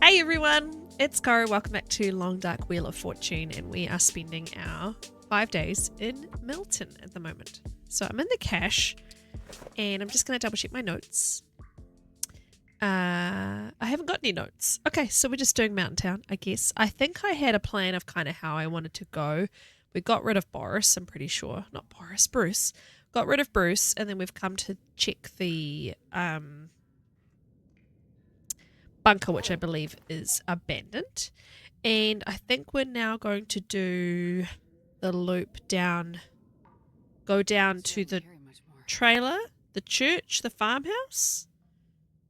Hey everyone, it's Cara. Welcome back to Long Dark Wheel of Fortune, and we are spending our 5 days in Milton at the moment. So I'm in the cache, and I'm just going to double check my notes. I haven't got any notes. Okay, so we're just doing Mountain Town, I guess. I think I had a plan of kind of how I wanted to go. We got rid of Boris, I'm pretty sure. Not Boris, Bruce. Got rid of Bruce, and then we've come to check the bunker, which I believe is abandoned. And I think we're now going to do the loop down, go down to the trailer, the church, the farmhouse,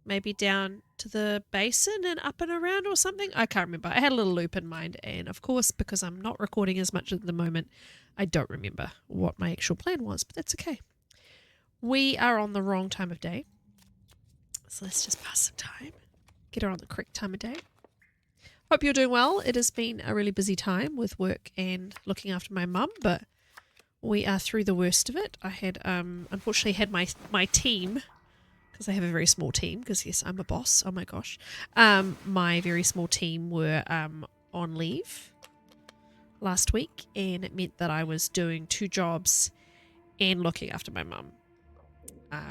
maybe down to the basin and up and around or something. I can't remember. I had a little loop in mind, and of course, because I'm not recording as much at the moment, I don't remember what my actual plan was, but that's okay. We are on the wrong time of day, so let's just pass some time. Get her on the correct time of day. Hope you're doing well. It has been a really busy time with work and looking after my mum, but we are through the worst of it. I had unfortunately had my team, because I have a very small team, because yes, I'm a boss. Oh my gosh. My very small team were on leave last week, and it meant that I was doing 2 jobs and looking after my mum,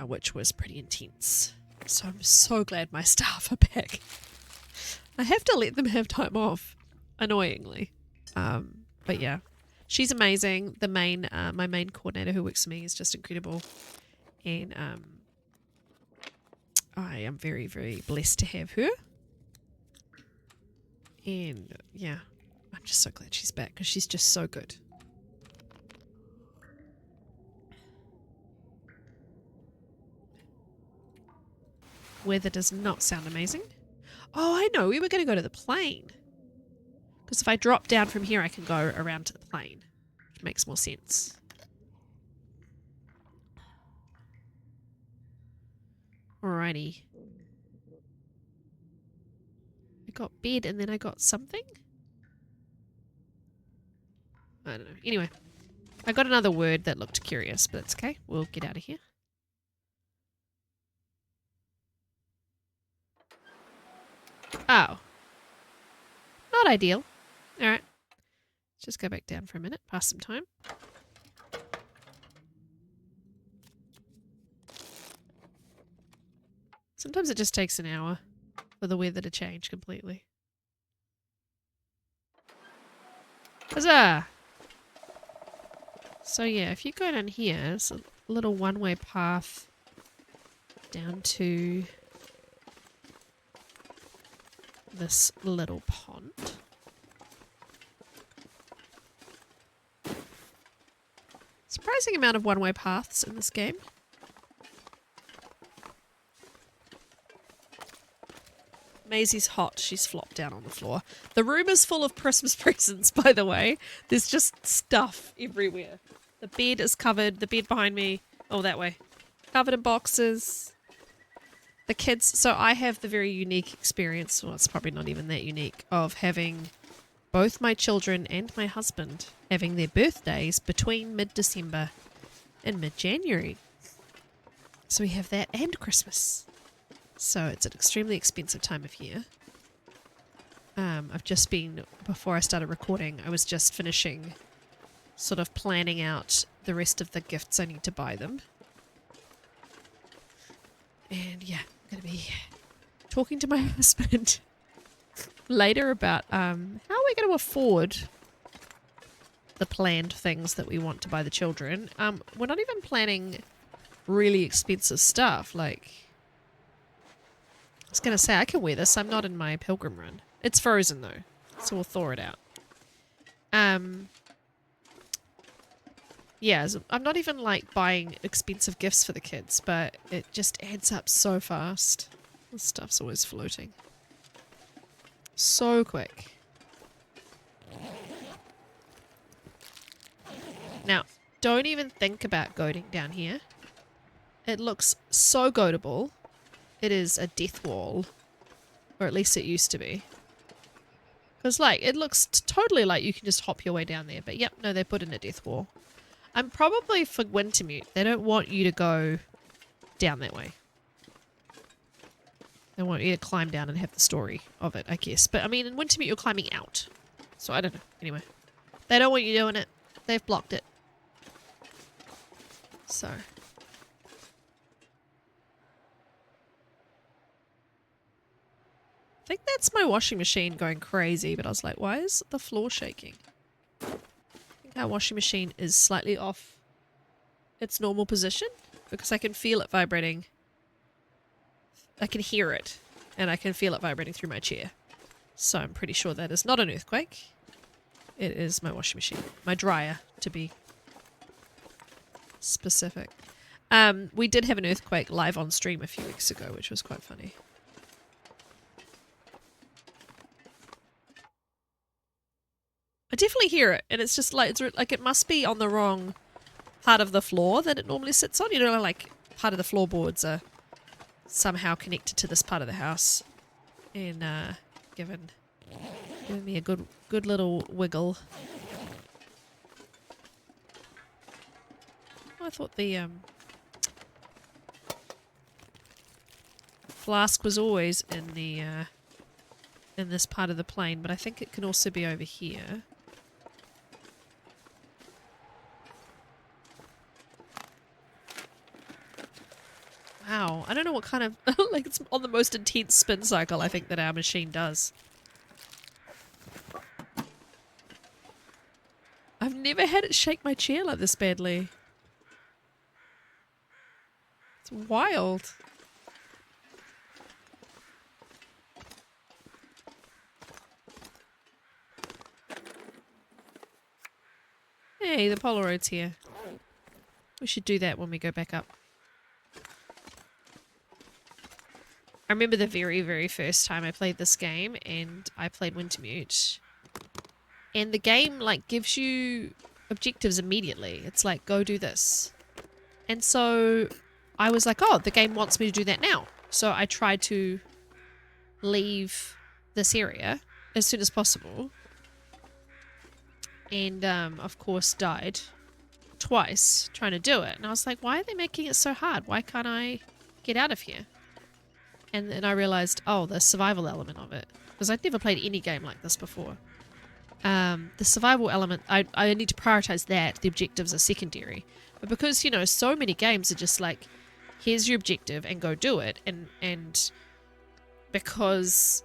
which was pretty intense. So I'm so glad my staff are back. I have to let them have time off, annoyingly. But yeah, she's amazing. The my main coordinator who works for me is just incredible. And I am very, very blessed to have her. And yeah, I'm just so glad she's back because she's just so good. Weather does not sound amazing. Oh, I know. We were going to go to the plane. Because if I drop down from here, I can go around to the plane. Which makes more sense. Alrighty. I got bed and then I got something? I don't know. Anyway. I got another word that looked curious, but that's okay. We'll get out of here. Oh. Not ideal. Alright. Let's just go back down for a minute. Pass some time. Sometimes it just takes an hour for the weather to change completely. Huzzah! So yeah, if you go down here, it's a little one-way path down to this little pond. Surprising amount of one-way paths in this game. Maisie's hot. She's flopped down on the floor. The room is full of Christmas presents, by the way. There's just stuff everywhere. The bed is covered. The bed behind me. Oh, that way. Covered in boxes. The kids. So I have the very unique experience. Well, it's probably not even that unique. Of having both my children and my husband having their birthdays between mid-December and mid-January. So we have that and Christmas. So it's an extremely expensive time of year. I've just been, before I started recording, I was just finishing sort of planning out the rest of the gifts I need to buy them. And yeah, I'm going to be talking to my husband later about how are we going to afford the planned things that we want to buy the children. We're not even planning really expensive stuff. Like, I was going to say, I can wear this. I'm not in my pilgrim run. It's frozen, though, so we'll thaw it out. Yeah, so I'm not even, like, buying expensive gifts for the kids, but it just adds up so fast. This stuff's always floating. So quick. Now, don't even think about goading down here. It looks so goadable. It is a death wall. Or at least it used to be. Because, like, it looks totally like you can just hop your way down there. But, yep, no, they put in a death wall. I'm probably for Wintermute. They don't want you to go down that way. They want you to climb down and have the story of it, I guess. But I mean, in Wintermute, you're climbing out. So I don't know. Anyway. They don't want you doing it. They've blocked it. So. I think that's my washing machine going crazy, but I was like, why is the floor shaking? I think our washing machine is slightly off its normal position because I can feel it vibrating. I can hear it and I can feel it vibrating through my chair. So I'm pretty sure that is not an earthquake. It is my washing machine. My dryer, to be specific. We did have an earthquake live on stream a few weeks ago, which was quite funny. I definitely hear it, and it's just like, it must be on the wrong part of the floor that it normally sits on. You know, like part of the floorboards are somehow connected to this part of the house, and giving me a good little wiggle. I thought the flask was always in the in this part of the plane, but I think it can also be over here. Wow, I don't know what kind of like it's on the most intense spin cycle I think that our machine does. I've never had it shake my chair like this badly. It's wild. Hey, the Polaroid's here. We should do that when we go back up. I remember the very, very first time I played this game and I played Wintermute. And the game, like, gives you objectives immediately. It's like, go do this. And so I was like, oh, the game wants me to do that now. So I tried to leave this area as soon as possible. And, of course, died twice trying to do it. And I was like, why are they making it so hard? Why can't I get out of here? And then I realized, oh, the survival element of it. Because I'd never played any game like this before. The survival element, I need to prioritize that. The objectives are secondary. But because, you know, so many games are just like, here's your objective and go do it. And because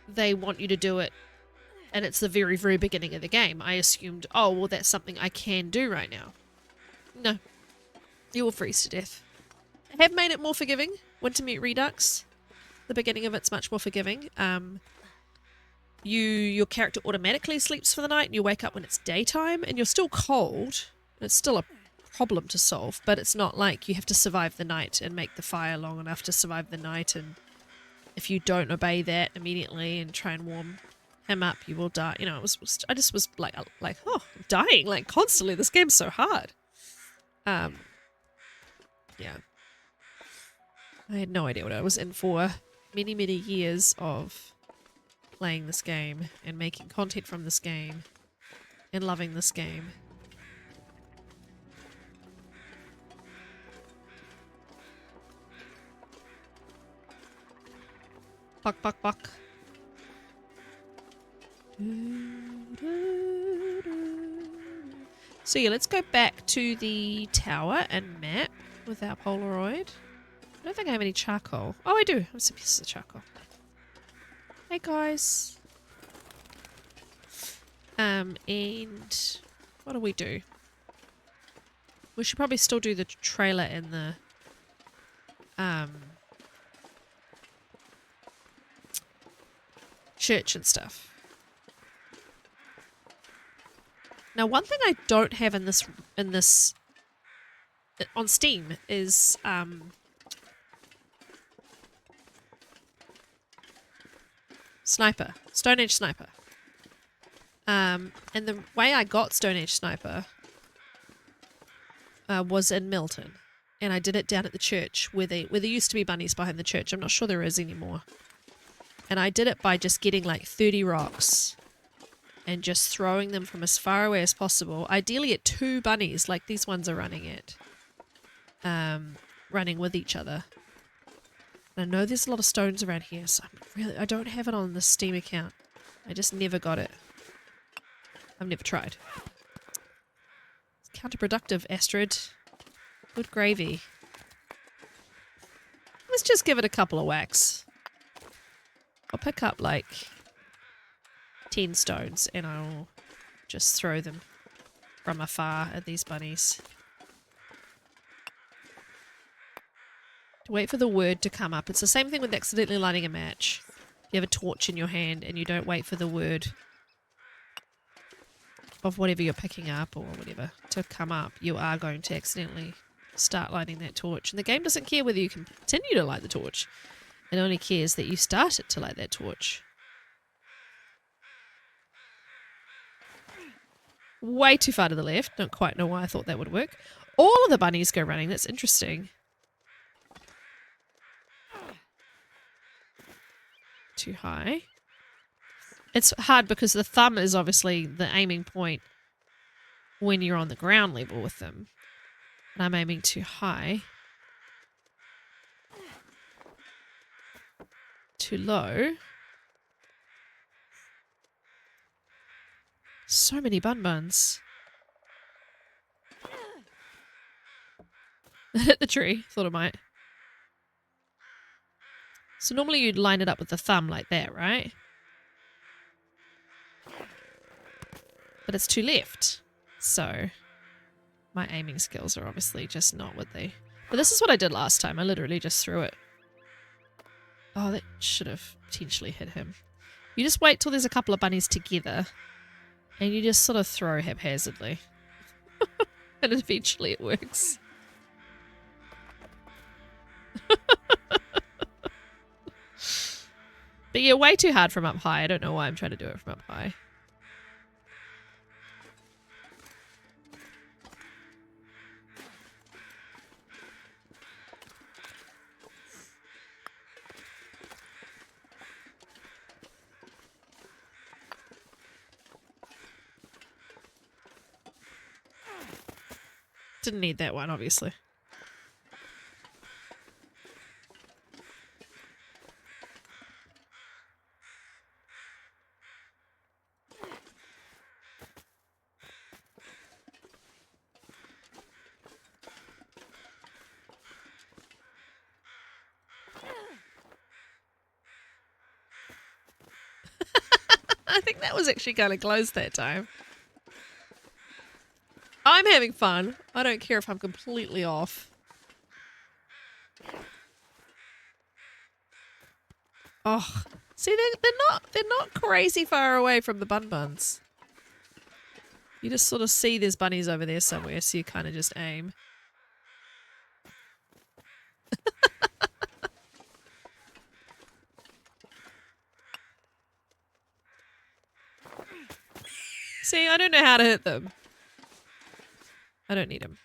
they want you to do it and it's the very, very beginning of the game, I assumed, oh, well, that's something I can do right now. No. You will freeze to death. I have made it more forgiving. Wintermute Redux. The beginning of it's much more forgiving. Your character automatically sleeps for the night and you wake up when it's daytime and you're still cold. It's still a problem to solve, but it's not like you have to survive the night and make the fire long enough to survive the night, and if you don't obey that immediately and try and warm him up, you will die. You know, I just was like, oh, I'm dying like constantly. This game's so hard. Yeah. I had no idea what I was in for. Many, many years of playing this game and making content from this game and loving this game. Buck, buck, buck. So yeah, let's go back to the tower and map with our Polaroid. I don't think I have any charcoal. Oh, I do. I have some pieces of charcoal. Hey, guys. And what do we do? We should probably still do the trailer in the church and stuff. Now, one thing I don't have in this on Steam is Sniper. Stone Age Sniper. And the way I got Stone Age Sniper was in Milton. And I did it down at the church where there used to be bunnies behind the church. I'm not sure there is anymore. And I did it by just getting like 30 rocks and just throwing them from as far away as possible. Ideally at 2 bunnies like these ones are running at. Running with each other. I know there's a lot of stones around here, so I don't have it on the Steam account. I just never got it. I've never tried. It's counterproductive, Astrid. Good gravy. Let's just give it a couple of whacks. I'll pick up like 10 stones and I'll just throw them from afar at these bunnies. Wait for the word to come up. It's the same thing with accidentally lighting a match. You have a torch in your hand and you don't wait for the word of whatever you're picking up or whatever to come up, you are going to accidentally start lighting that torch. And the game doesn't care whether you can continue to light the torch. It only cares that you started to light that torch. Way too far to the left. Don't quite know why I thought that would work. All of the bunnies go running. That's interesting. Too high. It's hard because the thumb is obviously the aiming point when you're on the ground level with them. And I'm aiming too high. Too low. So many buns. Hit the tree. Thought it might. So normally you'd line it up with the thumb like that, right? But it's too left. So my aiming skills are obviously just not what they... But this is what I did last time. I literally just threw it. Oh, that should have potentially hit him. You just wait till there's a couple of bunnies together. And you just sort of throw haphazardly. And eventually it works. But yeah, way too hard from up high. I don't know why I'm trying to do it from up high. Didn't need that one, obviously. I think that was actually kind of close that time. I'm having fun. I don't care if I'm completely off. Oh, see, they're not crazy far away from the buns. You just sort of see there's bunnies over there somewhere, so you kind of just aim. See, I don't know how to hit them. I don't need them.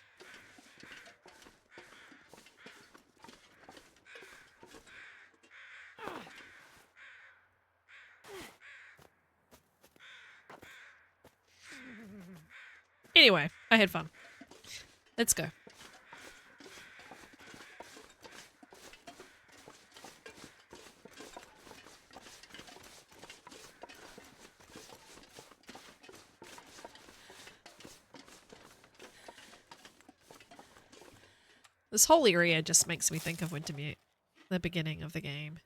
Anyway, I had fun. Let's go. This whole area just makes me think of Wintermute, the beginning of the game.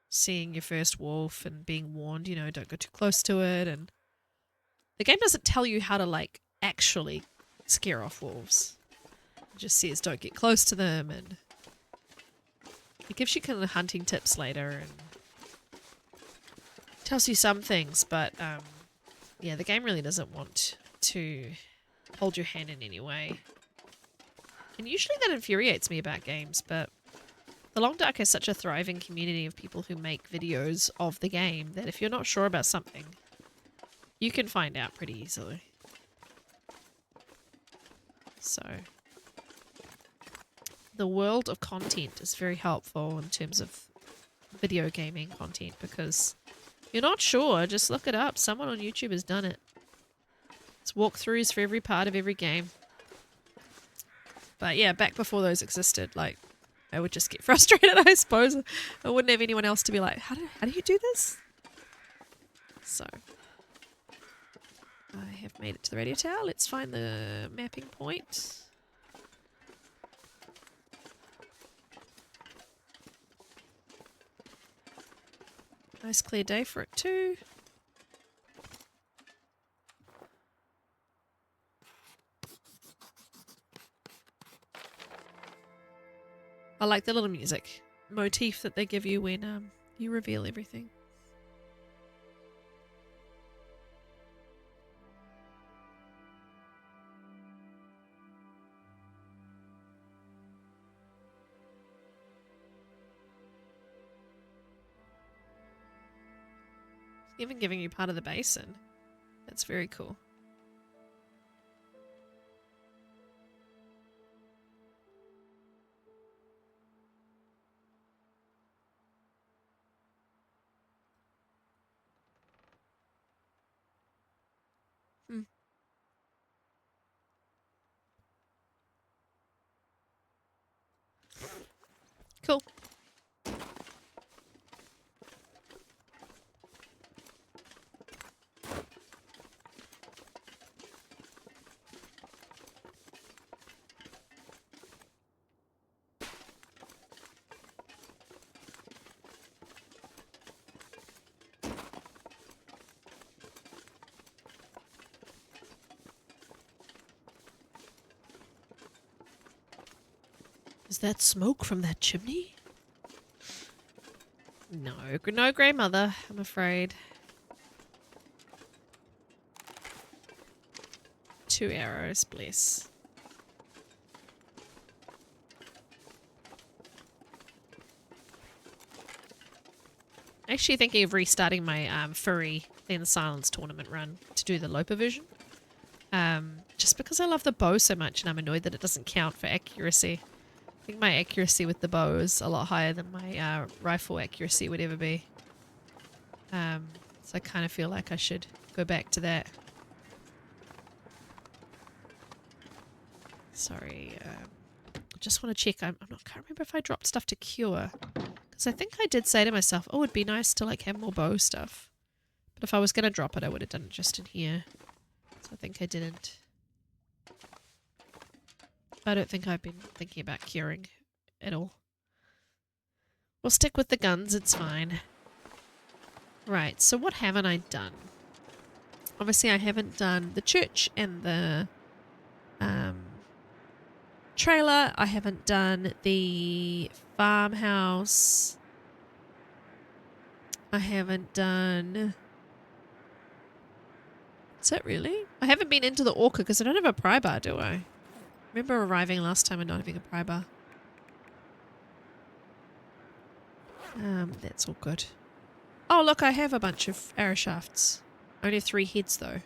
Seeing your first wolf and being warned, you know, don't go too close to it, and the game doesn't tell you how to, like, actually scare off wolves. It just says don't get close to them, and it gives you kind of hunting tips later, and tells you some things, but, yeah, the game really doesn't want to hold your hand in any way. And usually that infuriates me about games, but The Long Dark has such a thriving community of people who make videos of the game that if you're not sure about something, you can find out pretty easily. So, the world of content is very helpful in terms of video gaming content, because if you're not sure, just look it up. Someone on YouTube has done it. It's walkthroughs for every part of every game. But yeah, back before those existed, like, I would just get frustrated, I suppose. I wouldn't have anyone else to be like, how do you do this? So, I have made it to the radio tower. Let's find the mapping point. Nice clear day for it too. I like the little music motif that they give you when you reveal everything. Even giving you part of the basin. That's very cool. Cool. Is that smoke from that chimney? No, no grandmother, I'm afraid. 2 arrows, bless. Actually thinking of restarting my furry then silence tournament run to do the Lopa version. Just because I love the bow so much and I'm annoyed that it doesn't count for accuracy. I think my accuracy with the bow is a lot higher than my rifle accuracy would ever be. So I kind of feel like I should go back to that. Sorry, I just want to check. Can't remember if I dropped stuff to cure. Because I think I did say to myself, oh, it'd be nice to like have more bow stuff. But if I was going to drop it, I would have done it just in here. So I think I didn't. I don't think I've been thinking about curing at all. We'll stick with the guns, it's fine. Right, so what haven't I done? Obviously I haven't done the church and the trailer. I haven't done the farmhouse. I haven't done... Is that really? I haven't been into the orca because I don't have a pry bar, do I? Remember arriving last time and not having a pry bar. That's all good. Oh, look, I have a bunch of arrow shafts. I only have 3 heads, though. Have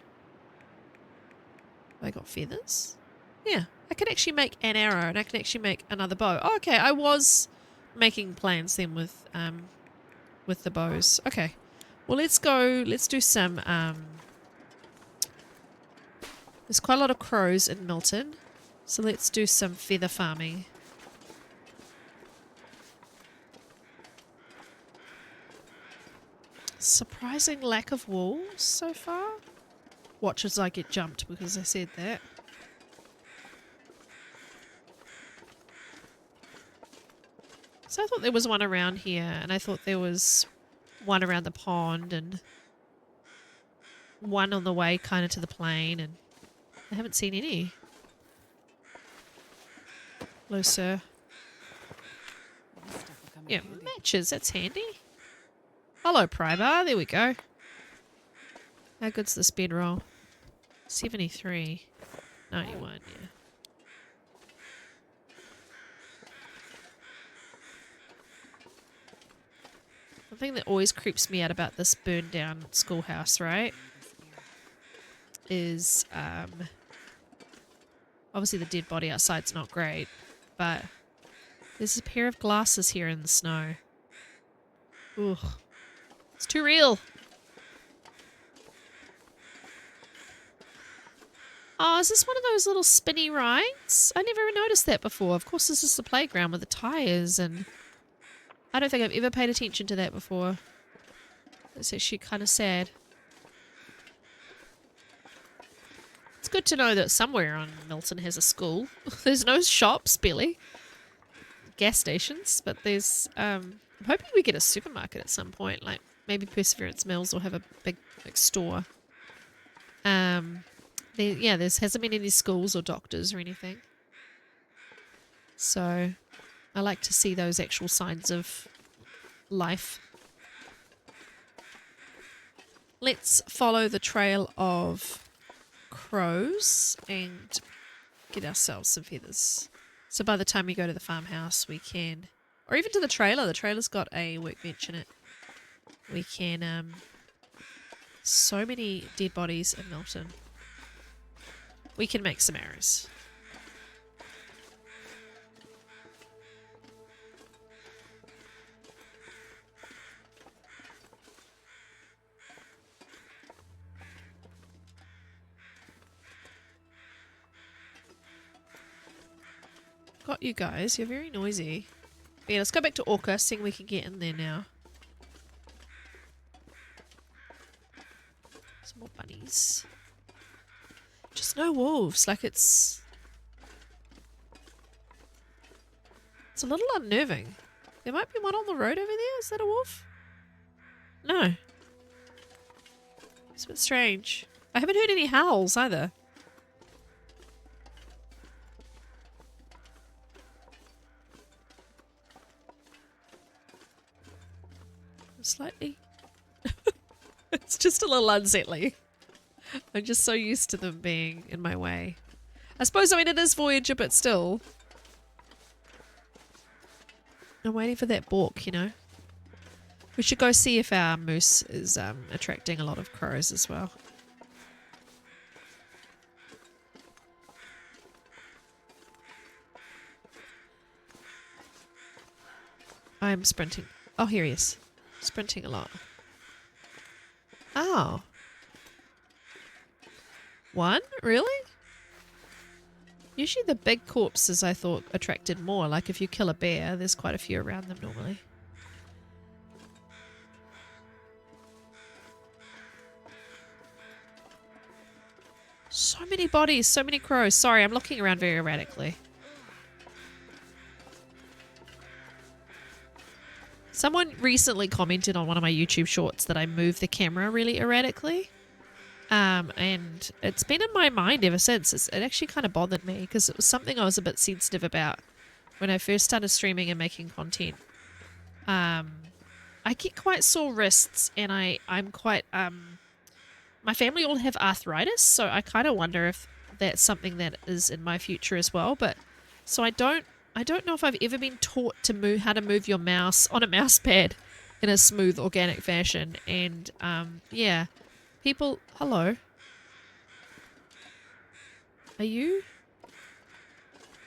I got feathers? Yeah, I can actually make an arrow, and I can actually make another bow. Oh, okay, I was making plans then with the bows. Okay, well, let's go. Let's do some. There's quite a lot of crows in Milton, so let's do some feather farming. Surprising lack of wolves so far. Watch as I get jumped because I said that. So I thought there was one around here, and I thought there was one around the pond, and one on the way kind of to the plain, and I haven't seen any. Hello, sir. Yeah, matches, that's handy. Hello, pry bar, there we go. How good's the speed roll? 73. 91, yeah. The thing that always creeps me out about this burned down schoolhouse, right, is obviously the dead body outside's not great, but there's a pair of glasses here in the snow. Ugh. It's too real. Oh, is this one of those little spinny rides? I never noticed that before. Of course, this is the playground with the tires, and I don't think I've ever paid attention to that before. It's actually kind of sad. It's good to know that somewhere on Milton has a school. There's no shops, barely. Gas stations, but there's, I'm hoping we get a supermarket at some point, like maybe Perseverance Mills will have a big like, store. Yeah, there hasn't been any schools or doctors or anything. So I like to see those actual signs of life. Let's follow the trail of crows and get ourselves some feathers. So by the time we go to the farmhouse, we can, or even to the trailer. The trailer's got a workbench in it. We can, so many dead bodies in Milton. We can make some arrows. Got you guys. You're very noisy. But yeah, let's go back to Orca, seeing we can get in there now. Some more bunnies. Just no wolves. Like it's a little unnerving. There might be one on the road over there. Is that a wolf? No. It's a bit strange. I haven't heard any howls either. Slightly. It's just a little unsettling. I'm just so used to them being in my way. I suppose, I mean, it is Voyager, but still. I'm waiting for that balk, you know. We should go see if our moose is attracting a lot of crows as well. I'm sprinting. Oh, here he is. Sprinting a lot. Oh. One? Really? Usually the big corpses I thought attracted more. Like if you kill a bear, there's quite a few around them normally. So many bodies, so many crows. Sorry, I'm looking around very erratically. Someone recently commented on one of my YouTube shorts that I move the camera really erratically. And it's been in my mind ever since. It actually kind of bothered me because it was something I was a bit sensitive about when I first started streaming and making content. I get quite sore wrists and I'm quite, my family all have arthritis, so I kind of wonder if that's something that is in my future as well. But so I don't know if I've ever been taught to move how to move your mouse on a mouse pad in a smooth, organic fashion. And yeah, people. Hello. Are you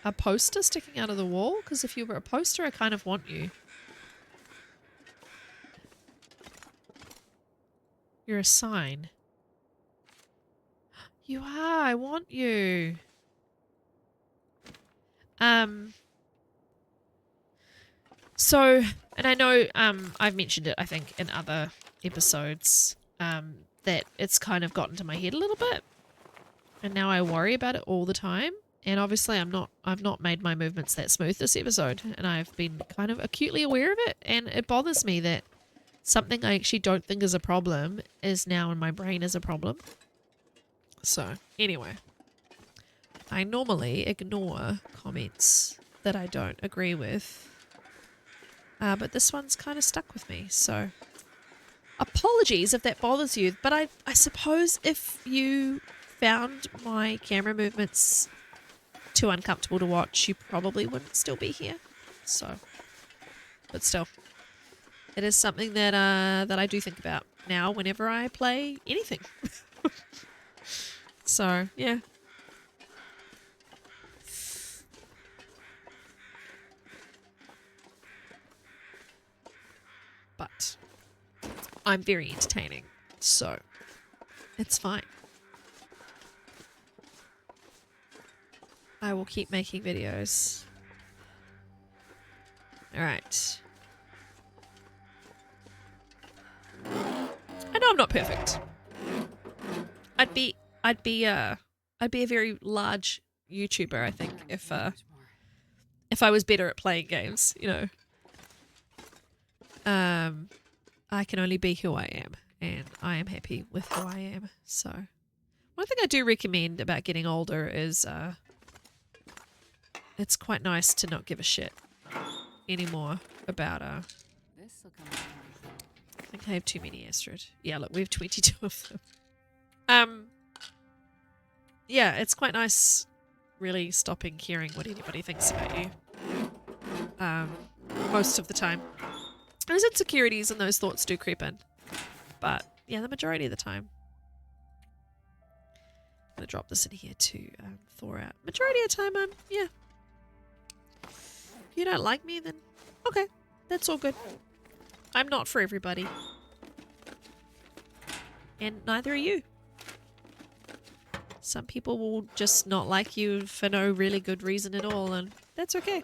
a poster sticking out of the wall? Because if you were a poster, I kind of want you. You're a sign. You are. I want you. So, and I know I've mentioned it, I think, in other episodes, that it's kind of gotten to my head a little bit. And now I worry about it all the time. And obviously I've not made my movements that smooth this episode. And I've been kind of acutely aware of it. And it bothers me that something I actually don't think is a problem is now in my brain as a problem. So, anyway. I normally ignore comments that I don't agree with. But this one's kind of stuck with me, so apologies if that bothers you. But I suppose if you found my camera movements too uncomfortable to watch, you probably wouldn't still be here. So, but still, it is something that that I do think about now whenever I play anything. So, yeah. But I'm very entertaining, so it's fine. I will keep making videos. Alright. I know I'm not perfect. I'd be a very large YouTuber, I think, if I was better at playing games, you know. I can only be who I am, and I am happy with who I am. So, one thing I do recommend about getting older is it's quite nice to not give a shit anymore about I think I have too many, Astrid. Yeah, look, we have 22 of them. Yeah, it's quite nice really stopping caring what anybody thinks about you. Most of the time. Those insecurities and those thoughts do creep in. But, yeah, the majority of the time. I'm going to drop this in here to thaw out. Majority of the time, yeah. If you don't like me, then okay. That's all good. I'm not for everybody. And neither are you. Some people will just not like you for no really good reason at all, and that's okay.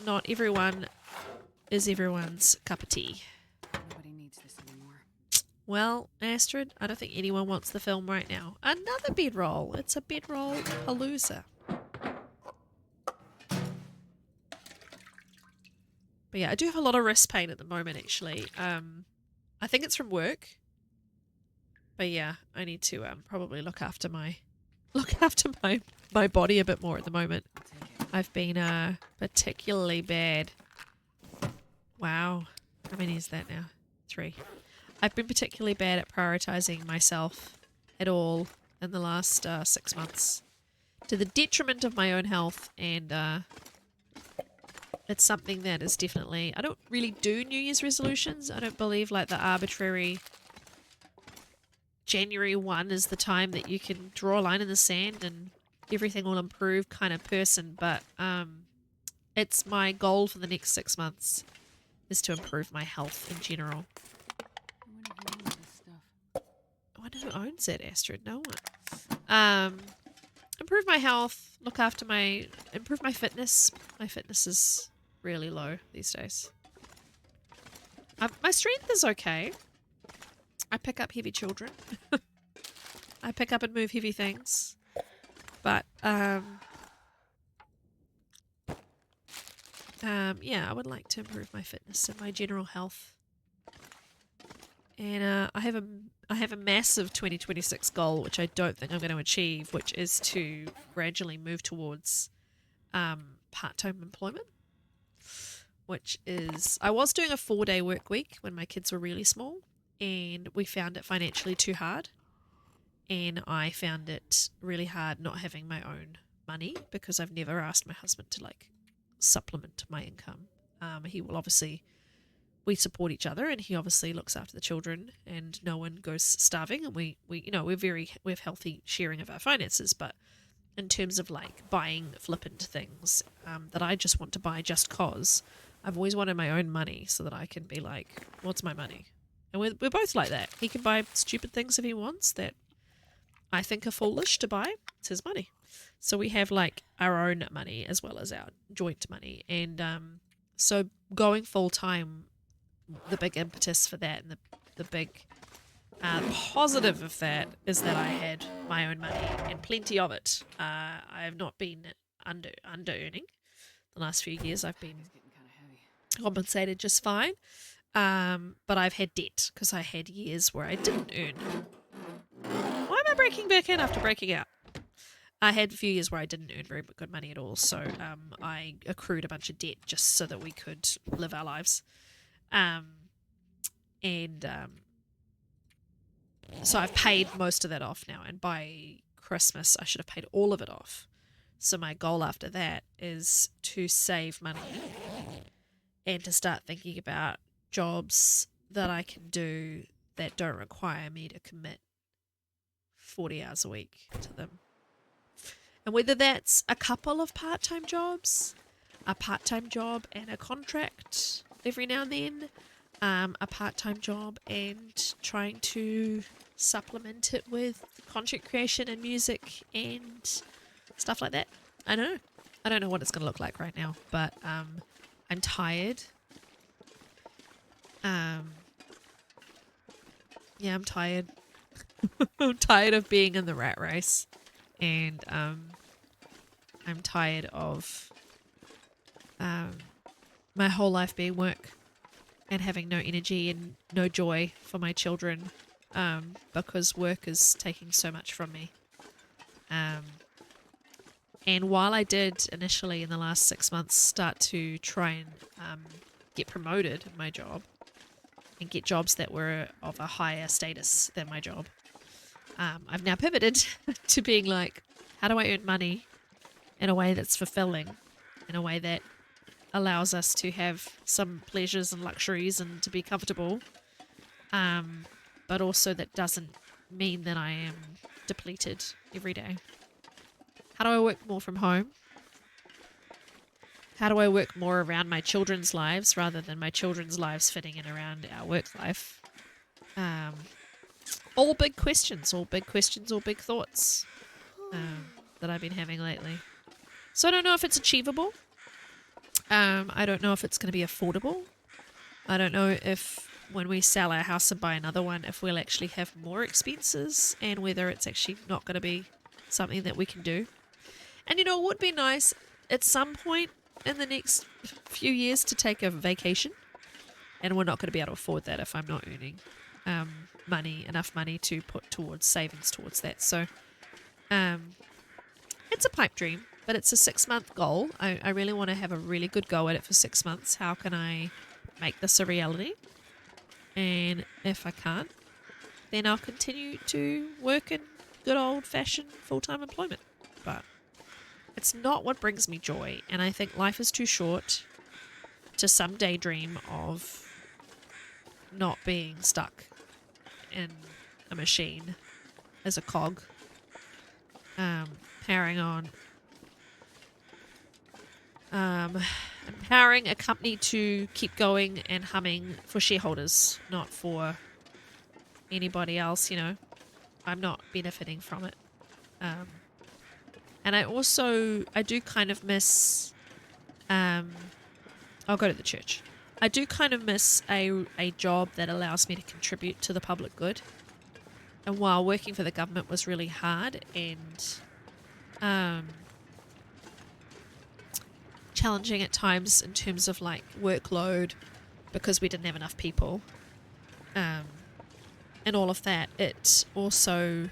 Not everyone is everyone's cup of tea. Nobody needs this anymore. Well, Astrid, I don't think anyone wants the film right now. Another bedroll. It's a bedroll palooza. But yeah, I do have a lot of wrist pain at the moment, actually. I think it's from work. But yeah, I need to probably look after my body a bit more at the moment. I've been particularly bad. Wow. How many is that now? 3. I've been particularly bad at prioritizing myself at all in the last 6 months. To the detriment of my own health, and it's something that is definitely... I don't really do New Year's resolutions. I don't believe like the arbitrary January 1 is the time that you can draw a line in the sand and everything will improve kind of person. But it's my goal for the next 6 months is to improve my health in general. I wonder who owns it, Astrid. No one. Improve my health, improve my fitness. My fitness is really low these days. My strength is okay. I pick up heavy children. I pick up and move heavy things. But, yeah, I would like to improve my fitness and my general health. And I have a massive 2026 goal, which I don't think I'm going to achieve, which is to gradually move towards part-time employment. Which is, I was doing a 4-day work week when my kids were really small, and we found it financially too hard. And I found it really hard not having my own money because I've never asked my husband to like supplement my income. He will obviously, we support each other, and he obviously looks after the children, and no one goes starving, and we you know, we have healthy sharing of our finances. But in terms of like buying flippant things that I just want to buy just cause, I've always wanted my own money so that I can be like, what's my money? And we're both like that. He can buy stupid things if he wants that I think are foolish to buy. It's his money. So we have like our own money as well as our joint money. And so going full time, the big impetus for that and the big positive of that is that I had my own money and plenty of it. I have not been under earning the last few years. I've been compensated just fine. But I've had debt because I had years where I didn't earn. Why am I breaking back in after breaking out? I had a few years where I didn't earn very good money at all, so I accrued a bunch of debt just so that we could live our lives. So I've paid most of that off now, and by Christmas I should have paid all of it off. So my goal after that is to save money and to start thinking about jobs that I can do that don't require me to commit 40 hours a week to them. And whether that's a couple of part-time jobs, a part-time job and a contract every now and then, a part-time job and trying to supplement it with content creation and music and stuff like that. I don't know. I don't know what it's going to look like right now, but I'm tired. Yeah, I'm tired. I'm tired of being in the rat race, and I'm tired of my whole life being work and having no energy and no joy for my children because work is taking so much from me. And while I did initially in the last 6 months start to try and get promoted in my job and get jobs that were of a higher status than my job, I've now pivoted to being like, how do I earn money in a way that's fulfilling, in a way that allows us to have some pleasures and luxuries and to be comfortable, but also that doesn't mean that I am depleted every day. How do I work more from home? How do I work more around my children's lives rather than my children's lives fitting in around our work life? All big questions, all big thoughts that I've been having lately. So I don't know if it's achievable. I don't know if it's going to be affordable. I don't know if when we sell our house and buy another one, if we'll actually have more expenses and whether it's actually not going to be something that we can do. And it would be nice at some point in the next few years to take a vacation. And we're not going to be able to afford that if I'm not earning enough money to put towards savings towards that. So it's a pipe dream, but it's a 6-month goal. I really want to have a really good go at it for 6 months. How can I make this a reality? And if I can't, then I'll continue to work in good old-fashioned full-time employment. But it's not what brings me joy, and I think life is too short to someday dream of not being stuck in a machine as a cog, powering on, empowering a company to keep going and humming for shareholders, not for anybody else. I'm not benefiting from it. And I do kind of miss, I'll go to the church. I do kind of miss a job that allows me to contribute to the public good. And while working for the government was really hard and challenging at times in terms of like workload because we didn't have enough people, and all of that, it also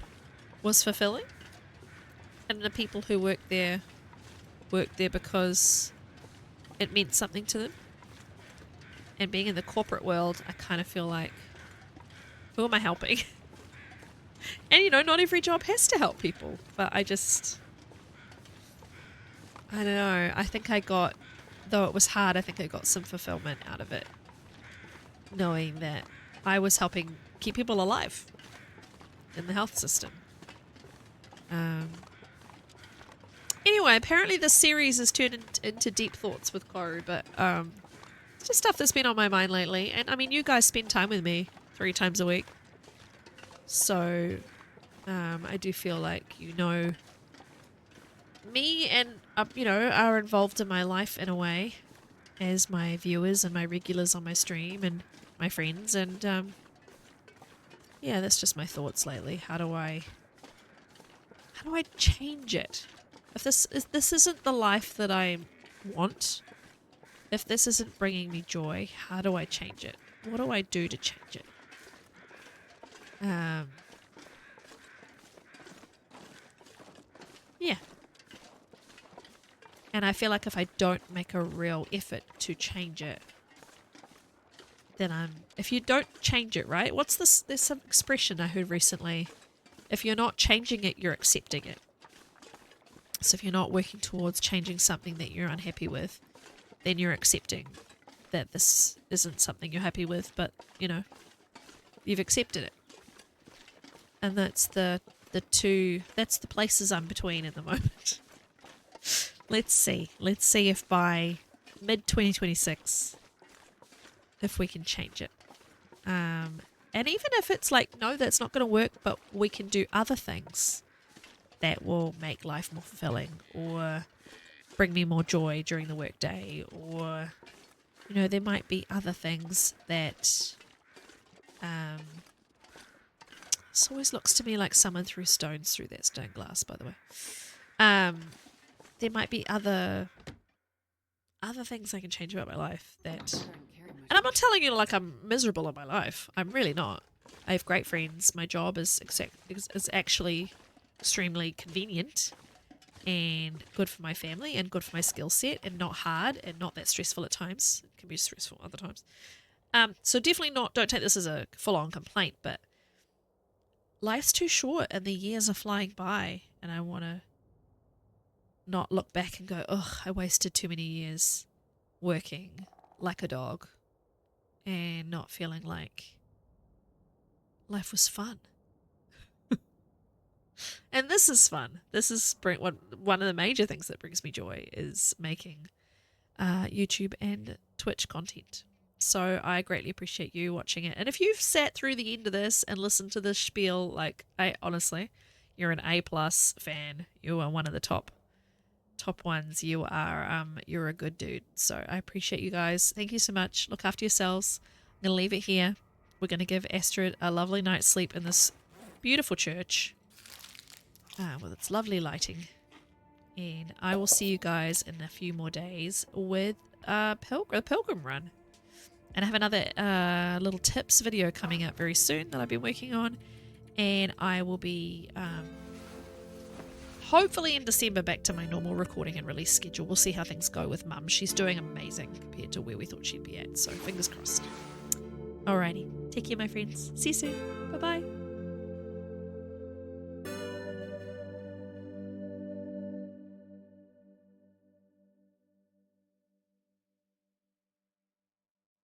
was fulfilling. And the people who worked there because it meant something to them. And being in the corporate world, I kind of feel like, who am I helping? And not every job has to help people, but I don't know. I think though it was hard, I think I got some fulfillment out of it, knowing that I was helping keep people alive in the health system. Anyway, apparently this series has turned into deep thoughts with Koru, but it's just stuff that's been on my mind lately. And I mean, you guys spend time with me 3 times a week, so I do feel like me and are involved in my life in a way as my viewers and my regulars on my stream and my friends. And yeah, that's just my thoughts lately. How do I change it? If this isn't the life that I want, if this isn't bringing me joy, how do I change it? What do I do to change it? Yeah. And I feel like if I don't make a real effort to change it, then if you don't change it, right? There's some expression I heard recently. If you're not changing it, you're accepting it. So if you're not working towards changing something that you're unhappy with, then you're accepting that this isn't something you're happy with, but you've accepted it. And that's the places I'm between at the moment. Let's see if by mid 2026 if we can change it. And even if it's like, no, that's not going to work, but we can do other things, that will make life more fulfilling or bring me more joy during the workday, or there might be other things that this always looks to me like someone threw stones through that stained glass, by the way. There might be other things I can change about my life that, and I'm not telling you like I'm miserable in my life. I'm really not. I have great friends. My job is actually extremely convenient and good for my family and good for my skill set, and not hard and not that stressful at times. It can be stressful other times. So definitely don't take this as a full-on complaint, but life's too short and the years are flying by, and I want to not look back and go, ugh, I wasted too many years working like a dog and not feeling like life was fun. And this is fun. This is one of the major things that brings me joy is making YouTube and Twitch content. So I greatly appreciate you watching it. And if you've sat through the end of this and listened to this spiel, like, honestly, you're an A+ fan. You are one of the top ones. You're a good dude. So I appreciate you guys. Thank you so much. Look after yourselves. I'm gonna leave it here. We're gonna give Astrid a lovely night's sleep in this beautiful church with its lovely lighting, and I will see you guys in a few more days with a pilgrim run. And I have another little tips video coming up very soon that I've been working on, and I will be hopefully in December back to my normal recording and release schedule. We'll see how things go with Mum. She's doing amazing compared to where we thought she'd be at, so fingers crossed. Alrighty, take care my friends. See you soon. Bye bye.